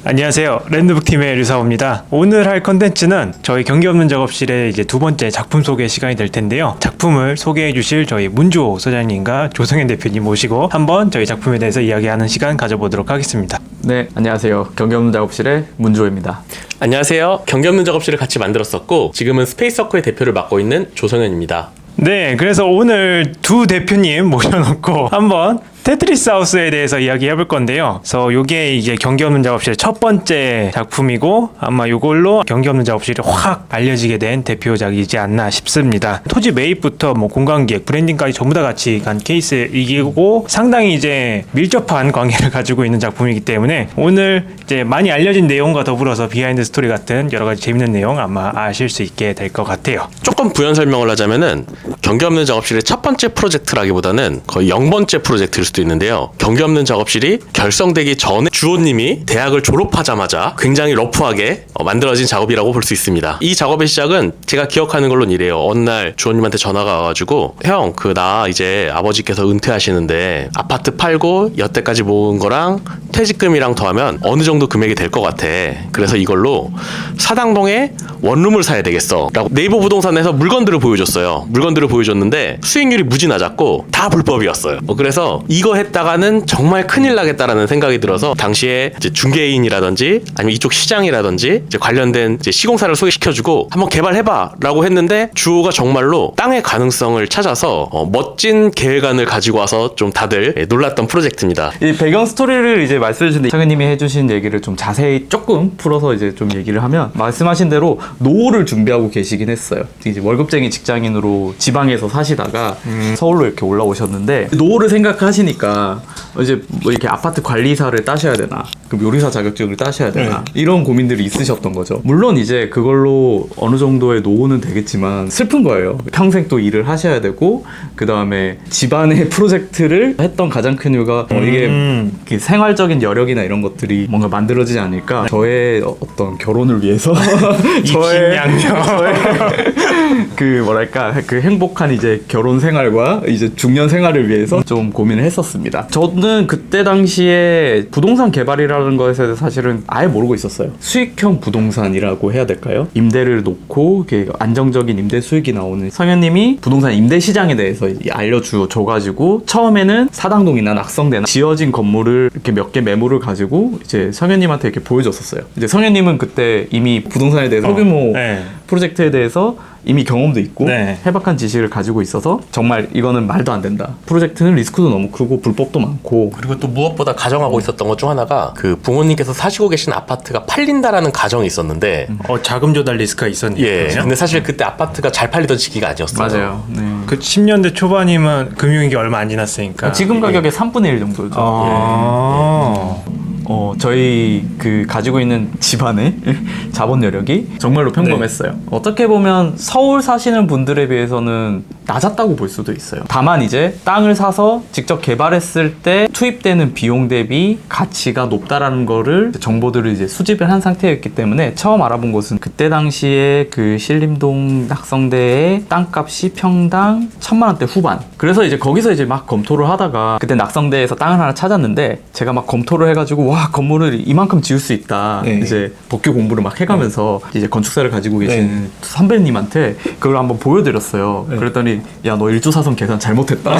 안녕하세요. 랜드북팀의 류사호입니다. 오늘 할 컨텐츠는 저희 경기 없는 작업실의 이제 두 번째 작품 소개 시간이 될 텐데요. 작품을 소개해 주실 저희 문주호 소장님과 조성현 대표님 모시고 한번 저희 작품에 대해서 이야기하는 시간 가져보도록 하겠습니다. 네, 안녕하세요. 경기 없는 작업실의 문주호입니다. 안녕하세요. 경기 없는 작업실을 같이 만들었었고 지금은 스페이스워크의 대표를 맡고 있는 조성현입니다. 네, 그래서 오늘 두 대표님 모셔놓고 한번 테트리스 하우스에 대해서 이야기해 볼 건데요. 그래서 이게 이제 경기 없는 작업실의 첫 번째 작품이고 아마 이걸로 경기 없는 작업실이 확 알려지게 된 대표작이지 않나 싶습니다. 토지 매입부터 뭐 공간기획, 브랜딩까지 전부 다 같이 간 케이스이고 상당히 이제 밀접한 관계를 가지고 있는 작품이기 때문에 오늘 이제 많이 알려진 내용과 더불어서 비하인드 스토리 같은 여러 가지 재밌는 내용 아마 아실 수 있게 될 것 같아요. 조금 부연 설명을 하자면은 경기 없는 작업실의 첫 번째 프로젝트라기보다는 거의 0번째 프로젝트일 수도 있는데요. 경기 없는 작업실이 결성되기 전에 주호님이 대학을 졸업하자마자 굉장히 러프하게 만들어진 작업이라고 볼 수 있습니다. 이 작업의 시작은 제가 기억하는 걸로는 이래요. 어느 날 주호님한테 전화가 와가지고 형, 나 이제 아버지께서 은퇴하시는데 아파트 팔고 여태까지 모은 거랑 퇴직금이랑 더하면 어느 정도 금액이 될 것 같아. 그래서 이걸로 사당동에 원룸을 사야 되겠어 라고 네이버 부동산에서 물건들을 보여줬어요. 물건들을 보여줬는데 수익률이 무지 낮았고 다 불법이었어요. 그래서 이거 했다가는 정말 큰일 나겠다라는 생각이 들어서 당시에 이제 중개인이라든지 아니면 이쪽 시장이라든지 이제 관련된 이제 시공사를 소개시켜주고 한번 개발해봐 라고 했는데 주호가 정말로 땅의 가능성을 찾아서 멋진 계획안을 가지고 와서 좀 다들 놀랐던 프로젝트입니다. 이 배경 스토리를 이제 말씀해 주신데 성현님이 해주신 얘기를 좀 자세히 조금 풀어서 이제 좀 얘기를 하면 말씀하신 대로 노후를 준비하고 계시긴 했어요. 이제 월급쟁이 직장인으로 지방에서 사시다가 서울로 이렇게 올라오셨는데 노후를 생각하시니까 이제 뭐 이렇게 아파트 관리사를 따셔야 되나, 그럼 요리사 자격증을 따셔야 되나 이런 고민들이 있으셨던 거죠. 물론 이제 그걸로 어느 정도의 노후는 되겠지만 슬픈 거예요. 평생 또 일을 하셔야 되고 그 다음에 집안의 프로젝트를 했던 가장 큰 이유가 이게 생활적인 여력이나 이런 것들이 뭔가 만들어지지 않을까. 저의 어떤 결혼을 위해서 저의 그 뭐랄까 그 행복한 이제 결혼 생활과 이제 중년 생활을 위해서 좀 고민을 했었습니다. 저는 그때 당시에 부동산 개발이라는 것에 대해서 사실은 아예 모르고 있었어요. 수익형 부동산이라고 해야 될까요? 임대를 놓고 안정적인 임대 수익이 나오는, 성현님이 부동산 임대 시장에 대해서 알려줘가지고 처음에는 사당동이나 낙성대나 지어진 건물을 이렇게 몇 개 매물을 가지고 이제 성현님한테 이렇게 보여줬었어요. 이제 성현님은 그때 이미 부동산에 대해서 소규모 프로젝트에 대해서 이미 경험도 있고 해박한 지식을 가지고 있어서 정말 이거는 말도 안 된다. 프로젝트는 리스크도 너무 크고 불법도 많고, 그리고 또 무엇보다 가정하고 있었던 것 중 하나가 그 부모님께서 사시고 계신 아파트가 팔린다라는 가정이 있었는데 자금 조달 리스크가 있었네요. 예. 근데 사실 그때 아파트가 잘 팔리던 시기가 아니었어요. 맞아요. 네. 그 10년대 초반이면 금융위기 얼마 안 지났으니까 지금 가격의 3분의 1 정도죠. 저희 그 가지고 있는 집안의 자본 여력이 정말로 평범했어요. 어떻게 보면 서울 사시는 분들에 비해서는 낮았다고 볼 수도 있어요. 다만 이제 땅을 사서 직접 개발했을 때 투입되는 비용 대비 가치가 높다라는 거를 정보들을 이제 수집을 한 상태였기 때문에 처음 알아본 것은 그때 당시에 그 신림동 낙성대의 땅값이 평당 1,000만 원대 후반. 그래서 이제 거기서 이제 막 검토를 하다가 그때 낙성대에서 땅을 하나 찾았는데 제가 막 검토를 해가지고 와, 건물을 이만큼 지을 수 있다. 이제 법규 공부를 막 해가면서 이제 건축사를 가지고 계신 선배님한테 그걸 한번 보여드렸어요. 그랬더니 야, 너 일조사선 계산 잘못했다.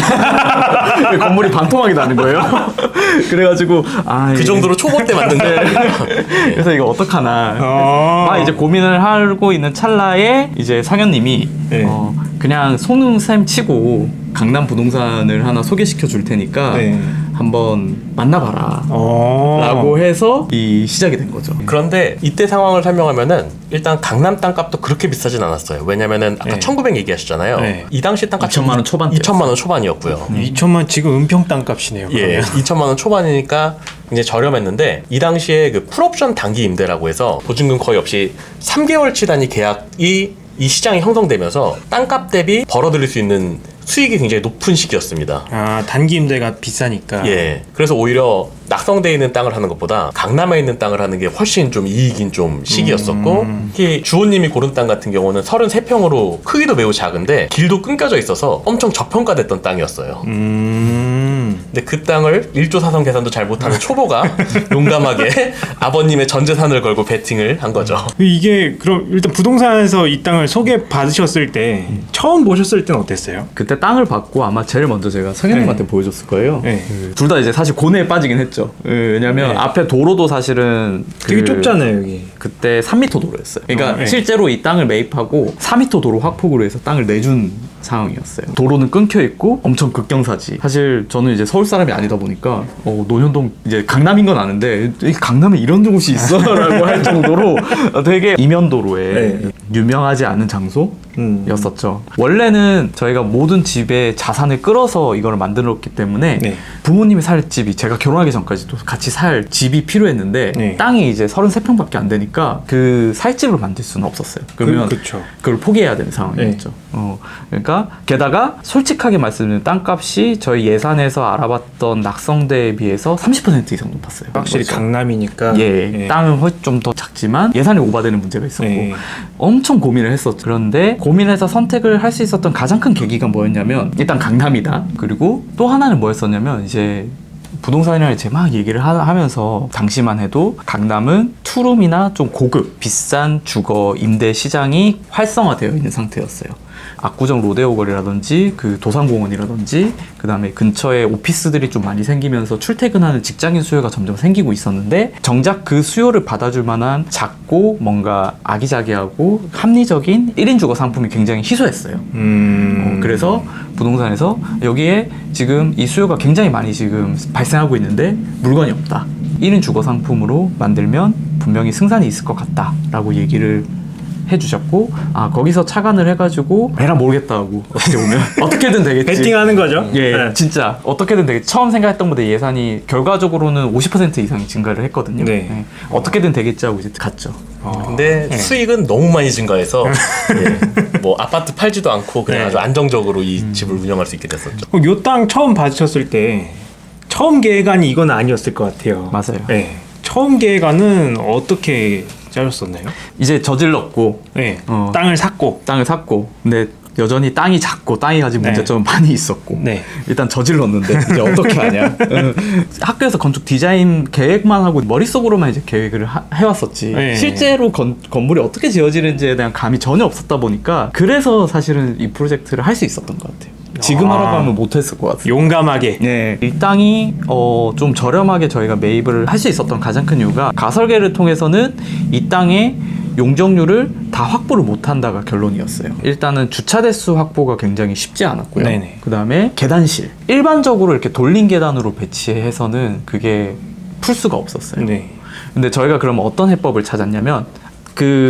건물이 반토막이 나는 거예요. 그래가지고 그 정도로 초보 때 맞는데 그래서 이거 어떡하나 막 이제 고민을 하고 있는 찰나에 이제 상현님이 그냥 속눈샘 치고 강남 부동산을 하나 소개시켜 줄 테니까 한번 만나봐라 라고 해서 이 시작이 된 거죠. 그런데 이때 상황을 설명하면은 일단 강남 땅값도 그렇게 비싸진 않았어요. 왜냐면은 아까 1900 얘기하셨잖아요. 이 당시 땅값 2천만 원 초반대. 2천만 원 초반이었고요. 2천만 지금 은평 땅값이네요. 예, 2천만 원 초반이니까 굉장히 저렴했는데 이 당시에 그 풀옵션 단기 임대라고 해서 보증금 거의 없이 3개월치 단위 계약이 이 시장이 형성되면서 땅값 대비 벌어들일 수 있는 수익이 굉장히 높은 시기였습니다. 단기 임대가 비싸니까. 예. 그래서 오히려 낙성대에 있는 땅을 하는 것보다 강남에 있는 땅을 하는 게 훨씬 좀 이익인 좀 시기였었고, 특히 주호님이 고른 땅 같은 경우는 33평으로 크기도 매우 작은데 길도 끊겨져 있어서 엄청 저평가됐던 땅이었어요. 근데 그 땅을 1조 사선 계산도 잘 못하는 초보가 용감하게 아버님의 전 재산을 걸고 베팅을 한 거죠. 이게 그럼 일단 부동산에서 이 땅을 소개 받으셨을 때 처음 보셨을 때는 어땠어요? 그때 땅을 받고 아마 제일 먼저 제가 성현님한테 보여줬을 거예요. 네. 둘 다 이제 사실 고뇌에 빠지긴 했죠. 왜냐면 네. 앞에 도로도 사실은 되게 좁잖아요 여기. 그때 3m 도로였어요. 그러니까 네. 실제로 이 땅을 매입하고 4m 도로 확폭으로 해서 땅을 내준 상황이었어요. 도로는 끊겨 있고 엄청 극경사지. 사실 저는 이제 서울 사람이 아니다 보니까 논현동 이제 강남인 건 아는데 이 강남에 이런 곳이 있어라고 할 정도로 되게 이면도로에 네. 유명하지 않은 장소였었죠. 원래는 저희가 모든 집에 자산을 끌어서 이걸 만들었기 때문에 네. 부모님이 살 집이 제가 결혼하기 전까지도 같이 살 집이 필요했는데 네. 땅이 이제 33평밖에 안 되니까 그 살 집을 만들 수는 없었어요. 그러면 그쵸. 그걸 포기해야 되는 상황이었죠. 그러니까 게다가 솔직하게 말씀드리면 땅값이 저희 예산에서 알아봤던 낙성대에 비해서 30% 이상 높았어요. 확실히 그렇죠. 강남이니까. 예, 땅은 훨씬 좀 더 작지만 예산이 오바되는 문제가 있었고 네. 엄청 고민을 했었죠. 그런데 고민해서 선택을 할 수 있었던 가장 큰 계기가 뭐였냐면 일단 강남이다. 그리고 또 하나는 뭐였었냐면 이제 부동산이랑 이제 막 얘기를 하면서 당시만 해도 강남은 투룸이나 좀 고급 비싼 주거 임대 시장이 활성화되어 있는 상태였어요. 압구정 로데오 거리라든지 그 도산공원이라든지 그 다음에 근처에 오피스들이 좀 많이 생기면서 출퇴근하는 직장인 수요가 점점 생기고 있었는데 정작 그 수요를 받아줄 만한 작고 뭔가 아기자기하고 합리적인 1인 주거 상품이 굉장히 희소했어요. 그래서 부동산에서 여기에 지금 이 수요가 굉장히 많이 지금 발생하고 있는데 물건이 없다. 1인 주거 상품으로 만들면 분명히 승산이 있을 것 같다라고 얘기를 해주셨고 거기서 착안을 해가지고 에라 모르겠다 하고 어떻게 보면 어떻게든 되겠지. 베팅하는 거죠. 예, 네. 진짜 어떻게든 되겠지. 처음 생각했던 것보다 예산이 결과적으로는 50% 이상이 증가를 했거든요. 네. 예, 어떻게든 되겠지 하고 이제 갔죠. 근데 수익은 너무 많이 증가해서 예, 뭐 아파트 팔지도 않고 그냥 네. 아주 안정적으로 이 집을 운영할 수 있게 됐었죠. 그럼 요 땅 처음 받으셨을 때 처음 계획안이 이건 아니었을 것 같아요. 맞아요. 네. 처음 계획안은 어떻게 짜셨었나요? 이제 저질렀고 네. 어. 땅을 샀고. 땅을 샀고 근데 여전히 땅이 작고 땅이 가진 네. 문제점은 많이 있었고 네. 일단 저질렀는데 이제 어떻게 하냐. 학교에서 건축 디자인 계획만 하고 머릿속으로만 이제 계획을 해왔었지. 네. 실제로 건물이 어떻게 지어지는지에 대한 감이 전혀 없었다 보니까 그래서 사실은 이 프로젝트를 할 수 있었던 것 같아요. 지금 하라고 하면 못했을 것 같아요. 용감하게. 네, 이 땅이 좀 저렴하게 저희가 매입을 할 수 있었던 가장 큰 이유가 가설계를 통해서는 이 땅의 용적률을 다 확보를 못한다가 결론이었어요. 일단은 주차 대수 확보가 굉장히 쉽지 않았고요. 네네. 그 다음에 계단실. 일반적으로 이렇게 돌린 계단으로 배치해서는 그게 풀 수가 없었어요. 네. 근데 저희가 그럼 어떤 해법을 찾았냐면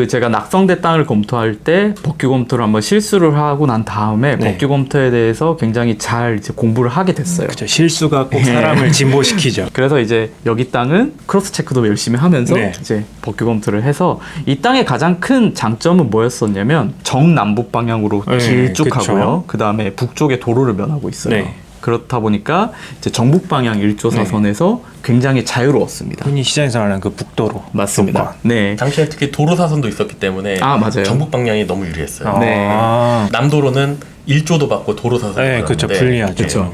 제가 낙성대 땅을 검토할 때 법규 검토를 한번 실수를 하고 난 다음에 네. 법규 검토에 대해서 굉장히 잘 이제 공부를 하게 됐어요. 그렇죠. 실수가 꼭 사람을 진보시키죠. 그래서 이제 여기 땅은 크로스 체크도 열심히 하면서 네. 이제 법규 검토를 해서 이 땅의 가장 큰 장점은 뭐였었냐면 정남북 방향으로 네, 길쭉하고요. 그 다음에 북쪽에 도로를 면하고 있어요. 네. 그렇다 보니까 이제 정북 방향 1조 사선에서 굉장히 자유로웠습니다. 흔히 시장에서 말하는 그 북도로. 맞습니다. 조건. 네. 당시에 특히 도로 사선도 있었기 때문에 맞아요. 전북 방향이 너무 유리했어요. 네. 남도로는 1조도 받고 도로 사선도 네, 그렇죠. 불리하죠. 그렇죠.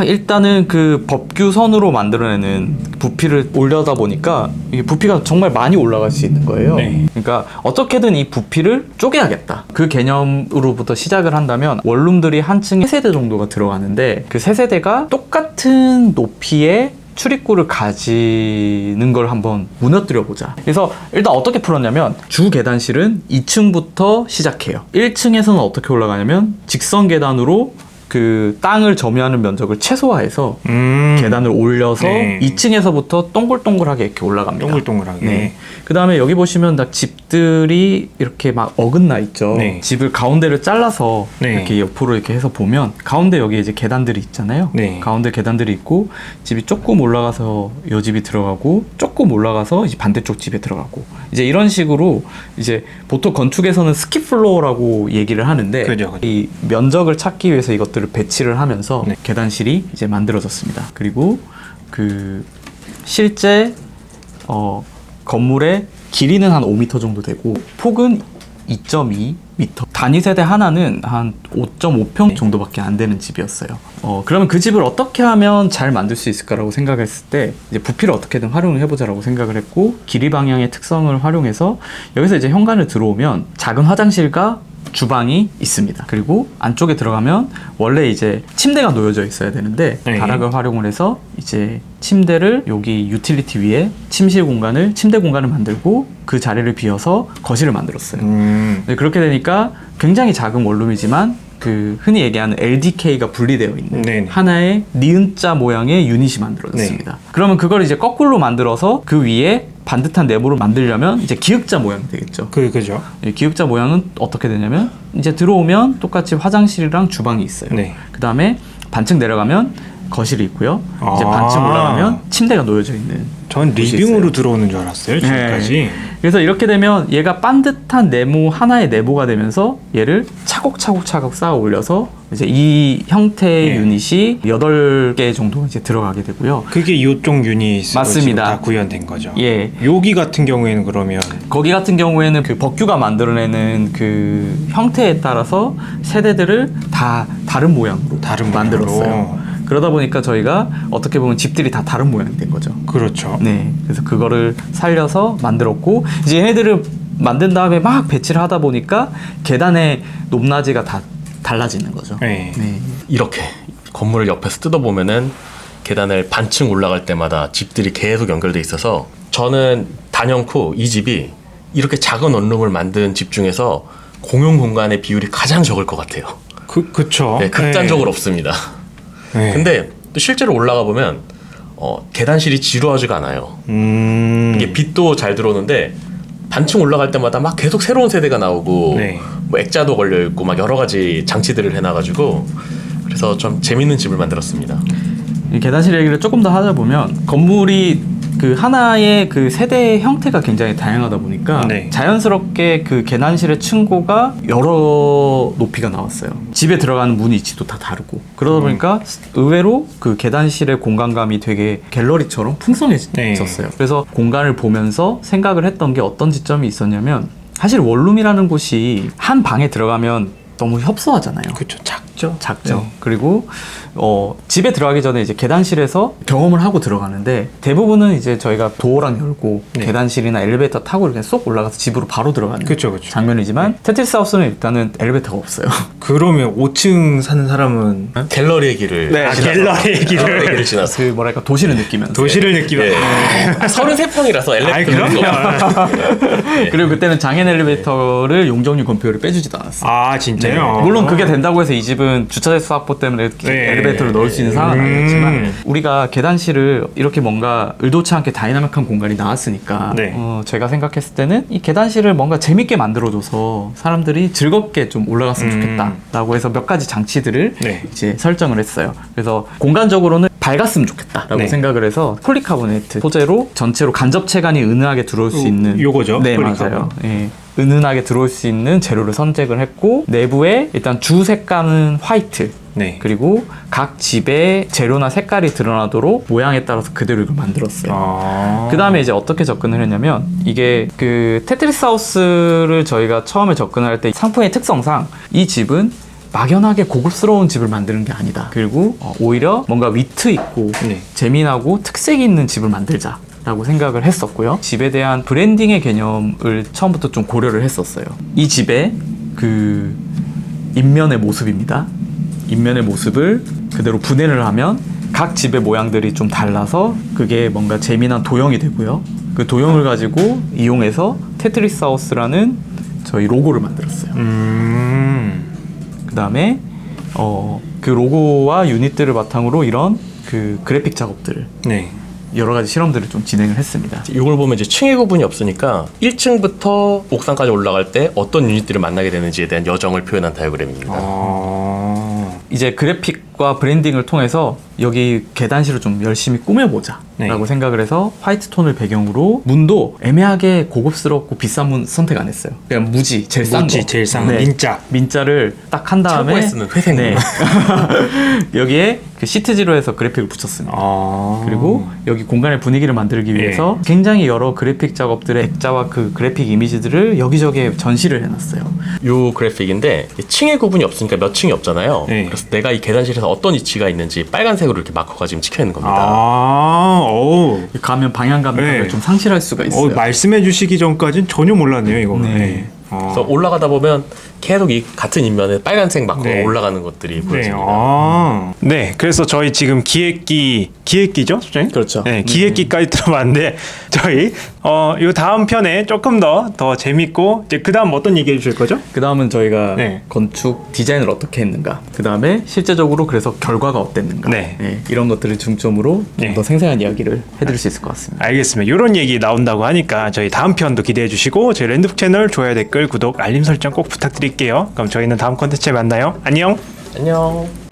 일단은 그 법규선으로 만들어내는 부피를 올려다 보니까 이게 부피가 정말 많이 올라갈 수 있는 거예요. 네. 그러니까 어떻게든 이 부피를 쪼개야겠다. 그 개념으로부터 시작을 한다면 원룸들이 한 층에 3세대 정도가 들어가는데 그 3세대가 똑같은 높이의 출입구를 가지는 걸 한번 무너뜨려 보자. 그래서 일단 어떻게 풀었냐면 주 계단실은 2층부터 시작해요. 1층에서는 어떻게 올라가냐면 직선 계단으로 그 땅을 점유하는 면적을 최소화해서 계단을 올려서 네. 2층에서부터 동글동글하게 이렇게 올라갑니다. 동글동글하게. 네. 그 다음에 여기 보시면 다 집들이 이렇게 막 어긋나 있죠. 네. 집을 가운데를 잘라서 네. 이렇게 옆으로 이렇게 해서 보면 가운데 여기 이제 계단들이 있잖아요. 네. 가운데 계단들이 있고 집이 조금 올라가서 요 집이 들어가고 조금 올라가서 이제 반대쪽 집에 들어가고 이제 이런 식으로 이제 보통 건축에서는 스킵플로어라고 얘기를 하는데 그죠. 이 면적을 찾기 위해서 이것들을 배치를 하면서 네. 계단실이 이제 만들어졌습니다. 그리고 그 실제 건물의 길이는 한 5m 정도 되고 폭은 2.2 단위 세대 하나는 한 5.5평 정도밖에 안 되는 집이었어요. 그러면 그 집을 어떻게 하면 잘 만들 수 있을까라고 생각했을 때 이제 부피를 어떻게든 활용을 해보자라고 생각을 했고, 길이 방향의 특성을 활용해서 여기서 이제 현관을 들어오면 작은 화장실과 주방이 있습니다. 그리고 안쪽에 들어가면 원래 이제 침대가 놓여져 있어야 되는데 네. 다락을 활용을 해서 이제 침대를 여기 유틸리티 위에 침대 공간을 만들고 그 자리를 비워서 거실을 만들었어요. 네, 그렇게 되니까 굉장히 작은 원룸이지만 그 흔히 얘기하는 LDK가 분리되어 있는 네네. 하나의 니은자 모양의 유닛이 만들어졌습니다. 네. 그러면 그걸 이제 거꾸로 만들어서 그 위에 반듯한 네모를 만들려면 이제 기역자 모양이 되겠죠. 그죠. 이 기역자 모양은 어떻게 되냐면 이제 들어오면 똑같이 화장실이랑 주방이 있어요. 네. 그 다음에 반층 내려가면 거실이 있고요. 이제 아. 반층 올라가면 침대가 놓여져 있는. 전 곳이 리빙으로 있어요. 들어오는 줄 알았어요, 지금까지. 네. 그래서 이렇게 되면 얘가 반듯한 네모 하나의 네모가 되면서 얘를 차곡차곡 쌓아 올려서 이제 이 형태의 네. 유닛이 8개 정도 이제 들어가게 되고요. 그게 이쪽 유닛으로 맞습니다. 지금 다 구현된 거죠. 예. 여기 같은 경우에는 그러면 거기 같은 경우에는 그 법규가 만들어내는 그 형태에 따라서 세대들을 다 다른 모양으로 다른 만들었어요. 모양으로. 그러다 보니까 저희가 어떻게 보면 집들이 다 다른 모양이 된 거죠. 그렇죠. 네. 그래서 그거를 살려서 만들었고, 이제 얘네들을 만든 다음에 막 배치를 하다 보니까 계단의 높낮이가 다 달라지는 거죠. 네. 네. 이렇게 건물을 옆에서 뜯어보면은 계단을 반층 올라갈 때마다 집들이 계속 연결돼 있어서 저는 단연코 이 집이 이렇게 작은 원룸을 만든 집 중에서 공용 공간의 비율이 가장 적을 것 같아요. 그쵸. 네, 극단적으로 없습니다. 네. 근데 또 실제로 올라가 보면 계단실이 지루하지가 않아요. 이게 빛도 잘 들어오는데 반층 올라갈 때마다 막 계속 새로운 세대가 나오고 네. 뭐 액자도 걸려 있고 막 여러 가지 장치들을 해놔가지고 그래서 좀 재밌는 집을 만들었습니다. 이 계단실 얘기를 조금 더 하다 보면 건물이 그 하나의 그 세대의 형태가 굉장히 다양하다 보니까 네. 자연스럽게 그 계단실의 층고가 여러 높이가 나왔어요. 집에 들어가는 문 위치도 다 다르고 그러다 보니까 의외로 그 계단실의 공간감이 되게 갤러리처럼 풍성해졌어요. 그래서 공간을 보면서 생각을 했던 게 어떤 지점이 있었냐면, 사실 원룸이라는 곳이 한 방에 들어가면 너무 협소하잖아요. 그쵸. 작죠. 작죠. 네. 그리고 집에 들어가기 전에 이제 계단실에서 경험을 하고 들어가는데, 대부분은 이제 저희가 도어랑 열고 네. 계단실이나 엘리베이터 타고 이렇게 쏙 올라가서 집으로 바로 들어가는 그쵸. 장면이지만 테트리스 하우스는 일단은 엘리베이터가 없어요. 그러면 5층 사는 사람은 갤러리의 길을 네, 갤러리의 길을 지나서 그 뭐랄까 도시를 느끼면서. 도시를 느끼면 예. 33평이라서 아이, 엘리베이터는 그럼요. 그리고 그때는 장애인 엘리베이터를 용적률 검표를 빼주지도 않았어요. 아, 진짜요? 물론 그게 된다고 해서 이 집은 주차대수 확보 때문에 네. 엘리베이터를 넣을 수 있는 상황은 아니었지만, 우리가 계단실을 이렇게 뭔가 의도치 않게 다이나믹한 공간이 나왔으니까 네. 제가 생각했을 때는 이 계단실을 뭔가 재밌게 만들어줘서 사람들이 즐겁게 좀 올라갔으면 좋겠다라고 해서 몇 가지 장치들을 네. 이제 설정을 했어요. 그래서 공간적으로는 밝았으면 좋겠다라고 네. 생각을 해서 폴리카보네트 소재로 전체로 간접체간이 은은하게 들어올 수 있는 요거죠? 네, 폴리카본. 맞아요. 예. 은은하게 들어올 수 있는 재료를 선택을 했고, 내부에 일단 주 색감은 화이트, 네. 그리고 각 집의 재료나 색깔이 드러나도록 모양에 따라서 그대로 이걸 만들었어요. 아. 그 다음에 이제 어떻게 접근을 했냐면, 이게 그 테트리스 하우스를 저희가 처음에 접근할 때 상품의 특성상 이 집은 막연하게 고급스러운 집을 만드는 게 아니다. 그리고 오히려 뭔가 위트 있고 네. 재미나고 특색이 있는 집을 만들자 라고 생각을 했었고요. 집에 대한 브랜딩의 개념을 처음부터 좀 고려를 했었어요. 이 집의 그 인면의 모습입니다. 인면의 모습을 그대로 분해를 하면 각 집의 모양들이 좀 달라서 그게 뭔가 재미난 도형이 되고요. 그 도형을 가지고 이용해서 테트리스 하우스라는 저희 로고를 만들었어요. 그 다음에 그 로고와 유닛들을 바탕으로 이런 그 그래픽 작업들을 네. 여러 가지 실험들을 좀 진행을 했습니다. 이걸 보면 이제 층의 구분이 없으니까 1층부터 옥상까지 올라갈 때 어떤 유닛들을 만나게 되는지에 대한 여정을 표현한 다이어그램입니다. 이제 그래픽과 브랜딩을 통해서 여기 계단실을 좀 열심히 꾸며보자 네. 라고 생각을 해서 화이트 톤을 배경으로, 문도 애매하게 고급스럽고 비싼 문 선택 안 했어요. 그냥 무지, 제일 싼 무지, 거. 제일 싼 거. 민자. 민자를 딱 한 다음에 최고에 쓰는 회색 문. 여기에 그 그 시트지로 해서 그래픽을 붙였습니다. 아. 그리고 여기 공간의 분위기를 만들기 위해서 굉장히 여러 그래픽 작업들의 액자와 그 그래픽 이미지들을 여기저기에 전시를 해놨어요. 요 그래픽인데 층의 구분이 없으니까 몇 층이 없잖아요. 네. 그래서 내가 이 계단실에서 어떤 위치가 있는지 빨간색으로 이렇게 마커가 지금 찍혀 있는 겁니다. 아, 오. 가면 방향 감각을 네. 좀 상실할 수가 있어요. 말씀해 주시기 전까진 전혀 몰랐네요, 이거. 네. 그래서 올라가다 보면 계속 이 같은 인면에 빨간색 마커가 네. 올라가는 것들이 네, 보여집니다. 네, 그래서 저희 지금 기획기죠, 소장님? 그렇죠. 네, 기획기까지 들어봤는데 저희 요 다음 편에 조금 더 재밌고 이제 그 다음 어떤 얘기해 주실 거죠? 그 다음은 저희가 네. 건축 디자인을 어떻게 했는가, 그 다음에 실제적으로 그래서 결과가 어땠는가, 네. 이런 것들을 중점으로 좀 네. 더 생생한 이야기를 해드릴 수 있을 것 같습니다. 알겠습니다. 이런 얘기 나온다고 하니까 저희 다음 편도 기대해 주시고 저희 랜드북 채널 좋아요, 댓글, 구독, 알림 설정 꼭 부탁드릴게요. 그럼 저희는 다음 콘텐츠에 만나요. 안녕. 안녕.